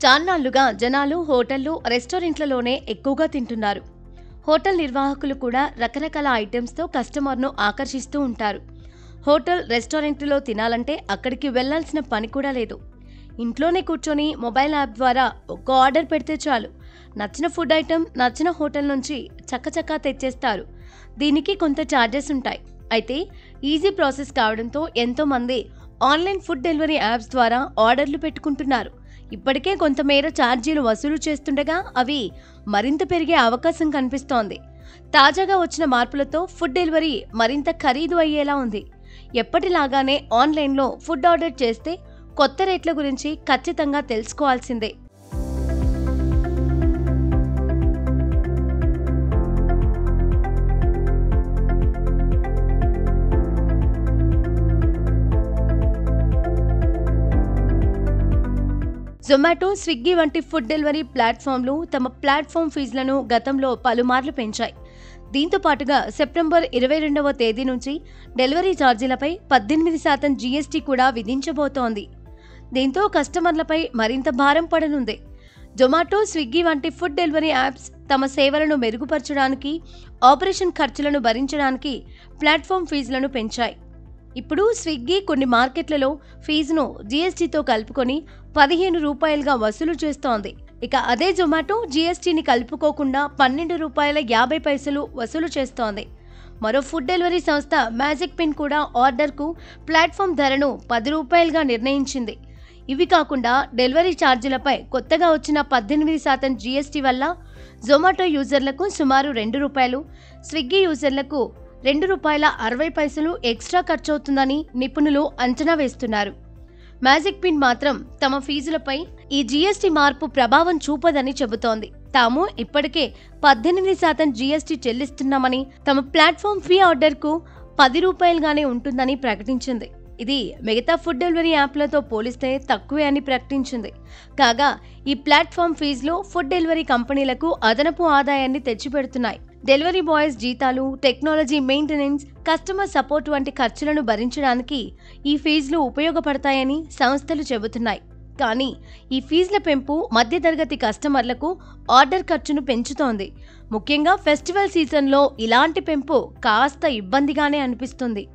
చాన్నాళ్లుగా జనాలు హోటళ్లు, రెస్టారెంట్లలోనే ఎక్కువగా తింటున్నారు. హోటల్ నిర్వాహకులు కూడా రకరకాల ఐటెమ్స్తో కస్టమర్ను ఆకర్షిస్తూ ఉంటారు. హోటల్, రెస్టారెంట్లో తినాలంటే అక్కడికి వెళ్లాల్సిన పని కూడా లేదు. ఇంట్లోనే కూర్చొని మొబైల్ యాప్ ద్వారా ఒక్క ఆర్డర్ పెడితే చాలు, నచ్చిన ఫుడ్ ఐటెం నచ్చిన హోటల్ నుంచి చక్కచక్కా తెచ్చేస్తారు. దీనికి కొంత ఛార్జెస్ ఉంటాయి. అయితే ఈజీ ప్రాసెస్ కావడంతో ఎంతోమంది ఆన్లైన్ ఫుడ్ డెలివరీ యాప్స్ ద్వారా ఆర్డర్లు పెట్టుకుంటున్నారు. ఇప్పటికే కొంతమేర ఛార్జీలు వసూలు చేస్తుండగా అవి మరింత పెరిగే అవకాశం కనిపిస్తోంది. తాజాగా వచ్చిన మార్పులతో ఫుడ్ డెలివరీ మరింత ఖరీదు అయ్యేలా ఉంది. ఎప్పటిలాగానే ఆన్లైన్లో ఫుడ్ ఆర్డర్ చేస్తే కొత్త రేట్ల గురించి ఖచ్చితంగా తెలుసుకోవాల్సిందే. జొమాటో, స్విగ్గీ వంటి ఫుడ్ డెలివరీ ప్లాట్ఫామ్లు తమ ప్లాట్ఫామ్ ఫీజులను గతంలో పలుమార్లు పెంచాయి. దీంతో పాటుగా సెప్టెంబర్ 22వ తేదీ నుంచి డెలివరీ ఛార్జీలపై 18% జీఎస్టీ కూడా విధించబోతోంది. దీంతో కస్టమర్లపై మరింత భారం పడనుంది. జొమాటో, స్విగ్గీ వంటి ఫుడ్ డెలివరీ యాప్స్ తమ సేవలను మెరుగుపరచడానికి, ఆపరేషన్ ఖర్చులను భరించడానికి ప్లాట్ఫామ్ ఫీజులను పెంచాయి. ఇప్పుడు స్విగ్గీ కొన్ని మార్కెట్లలో ఫీజును జీఎస్టీతో కలుపుకొని 15 రూపాయలుగా వసూలు చేస్తోంది. ఇక అదే జొమాటో జీఎస్టీని కలుపుకోకుండా 12 రూపాయల 50 పైసలు వసూలు చేస్తోంది. మరో ఫుడ్ డెలివరీ సంస్థ మ్యాజిక్ పిన్ కూడా ఆర్డర్కు ప్లాట్ఫామ్ ధరను 10 రూపాయలుగా నిర్ణయించింది. ఇవి కాకుండా డెలివరీ ఛార్జీలపై కొత్తగా వచ్చిన 18% జీఎస్టీ వల్ల జొమాటో యూజర్లకు సుమారు 2 రూపాయలు, స్విగ్గీ యూజర్లకు ₹2.60 ఎక్స్ట్రా ఖర్చవుతుందని నిపుణులు అంచనా వేస్తున్నారు. మ్యాజిక్ పిన్ మాత్రం తమ ఫీజులపై ఈ జీఎస్టీ మార్పు ప్రభావం చూపదని చెబుతోంది. తాము ఇప్పటికే 18% జీఎస్టీ చెల్లిస్తున్నామని, తమ ప్లాట్ఫామ్ ఫీ ఆర్డర్కు 10 రూపాయలుగానే ఉంటుందని ప్రకటించింది. ఇది మిగతా ఫుడ్ డెలివరీ యాప్లతో పోలిస్తే తక్కువే అని ప్రకటించింది. కాగా ఈ ప్లాట్ఫామ్ ఫీజులో ఫుడ్ డెలివరీ కంపెనీలకు అదనపు ఆదాయాన్ని తెచ్చిపెడుతున్నాయి. డెలివరీ బాయ్స్ జీతాలు, టెక్నాలజీ మెయింటెనెన్స్, కస్టమర్ సపోర్ట్ వంటి ఖర్చులను భరించడానికి ఈ ఫీజులు ఉపయోగపడతాయని సంస్థలు చెబుతున్నాయి. కానీ ఈ ఫీజుల పెంపు మధ్యతరగతి కస్టమర్లకు ఆర్డర్ ఖర్చును పెంచుతోంది. ముఖ్యంగా ఫెస్టివల్ సీజన్లో ఇలాంటి పెంపు కాస్త ఇబ్బందిగానే అనిపిస్తుంది.